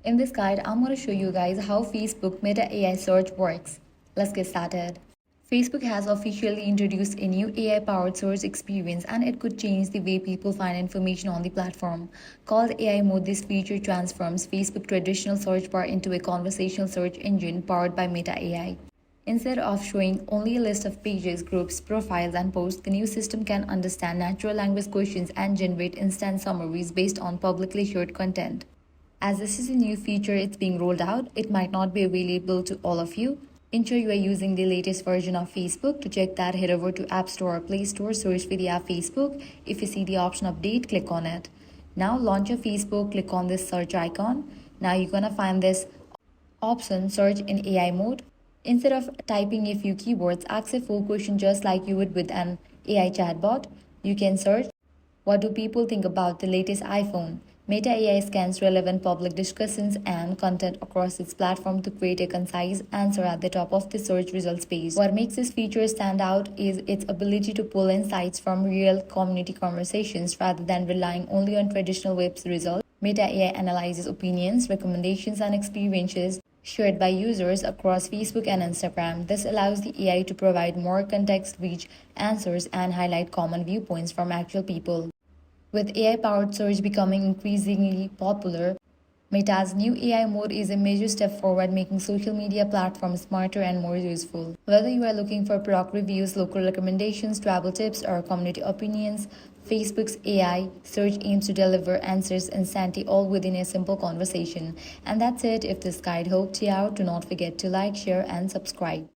In this guide, I'm going to show you guys how Facebook Meta AI search works. Let's get started. Facebook has officially introduced a new AI-powered search experience, and it could change the way people find information on the platform. Called AI Mode, this feature transforms Facebook's traditional search bar into a conversational search engine powered by Meta AI. Instead of showing only a list of pages, groups, profiles, and posts, the new system can understand natural language questions and generate instant summaries based on publicly shared content. As this is a new feature, it's being rolled out, it might not be available to all of you. Ensure you are using the latest version of Facebook. To check that, head over to App Store or Play Store, search for the app Facebook. If you see the option update, click on it. Now launch your Facebook, click on this search icon. Now you're gonna find this option, search in AI mode. Instead of typing a few keywords, ask a full question just like you would with an AI chatbot. You can search, what do people think about the latest iPhone? Meta AI scans relevant public discussions and content across its platform to create a concise answer at the top of the search results page. What makes this feature stand out is its ability to pull insights from real community conversations rather than relying only on traditional web results. Meta AI analyzes opinions, recommendations, and experiences shared by users across Facebook and Instagram. This allows the AI to provide more context-rich answers and highlight common viewpoints from actual people. With AI-powered search becoming increasingly popular, Meta's new AI mode is a major step forward, making social media platforms smarter and more useful. Whether you are looking for product reviews, local recommendations, travel tips, or community opinions, Facebook's AI search aims to deliver answers instantly, all within a simple conversation. And that's it. If this guide helped you out, do not forget to like, share, and subscribe.